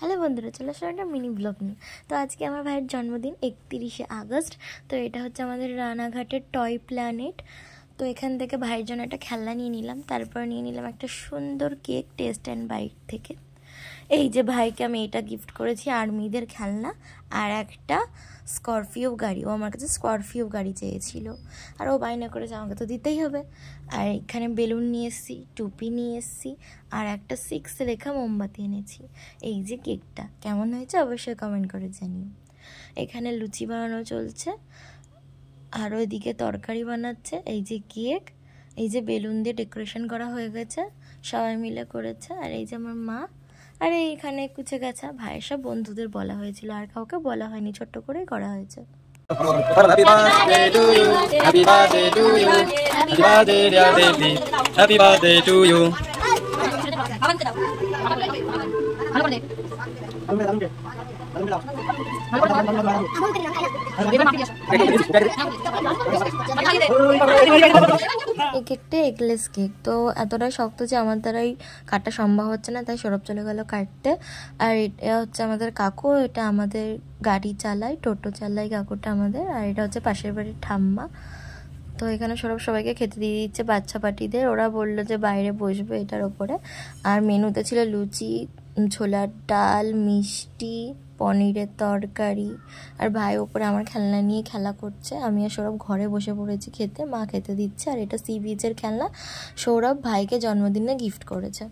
Hello বন্ধুরা, চলে আসলো একটা মিনি ব্লগ নিয়ে। তো আজকে আমার ভাইয়ের জন্মদিন 31শে আগস্ট। তো এটা হচ্ছে আমাদের রানাঘাটের টয় প্ল্যানেট। তো এখান থেকে ভাইয়ের জন্য একটা খেলনা নিয়ে নিলাম, তারপর নিয়ে নিলাম একটা সুন্দর কেক টেস্ট অ্যান্ড বাইট থেকে। এই যে ভাইকে আমি এটা গিফট করেছি, আর্মিদের খেলনা আর একটা স্করপিও গাড়ি। ও আমার কাছে স্করপিও গাড়ি চেয়েছিল, আর ও বায়না করেছে আমাকে তো দিতেই হবে। আর এখানে বেলুন নিয়ে এসেছি, টুপি নিয়ে এসেছি, আর একটা 6 লেখা মোমবাতি এনেছি। এই যে কেকটা কেমন হয়েছে অবশ্যই কমেন্ট করে জানিও। এখানে লুচি বানানো চলছে, আর ওইদিকে তরকারি বানাচ্ছে। এই যে কেক, এই যে বেলুন দিয়ে ডেকোরেশন করা হয়ে গেছে, সবাই মিলে করেছে। আর এই যে আমার মা, আর এইখানে কুচে গেছা। ভাইয়ের সব বন্ধুদের বলা হয়েছিল, আর কাউকে বলা হয়নি, ছোট্ট করেই করা হয়েছে। Happy birthday to you. Happy birthday to you. Happy birthday dear baby. Happy birthday to you. এই কেকটা এগলেস কেক, তো এতটাই শক্ত যে আমার দ্বারাই কাটা সম্ভব হচ্ছে না, তাই সৌরভ চলে গেল কাটতে। আর এটা হচ্ছে আমাদের কাকু, এটা আমাদের গাড়ি চালায়, টোটো চালায় কাকুটা আমাদের। আর এটা হচ্ছে পাশের বাড়ির ঠাম্মা। তো এখানে সৌরভ সবাইকে খেতে দিয়ে দিচ্ছে, বাচ্চা পার্টিদের। ওরা বললো যে বাইরে বসবে এটার ওপরে। আর মেনুতে ছিল লুচি, ছোলার ডাল, মিষ্টি, পনিরের তরকারি। আর ভাই ওপরে আমার খেলনা নিয়ে খেলা করছে, আমি আর সৌরভ ঘরে বসে পড়েছি খেতে, মা খেতে দিচ্ছে। আর এটা সি বিচের খেলনা, সৌরভ ভাইকে জন্মদিনে গিফট করেছে।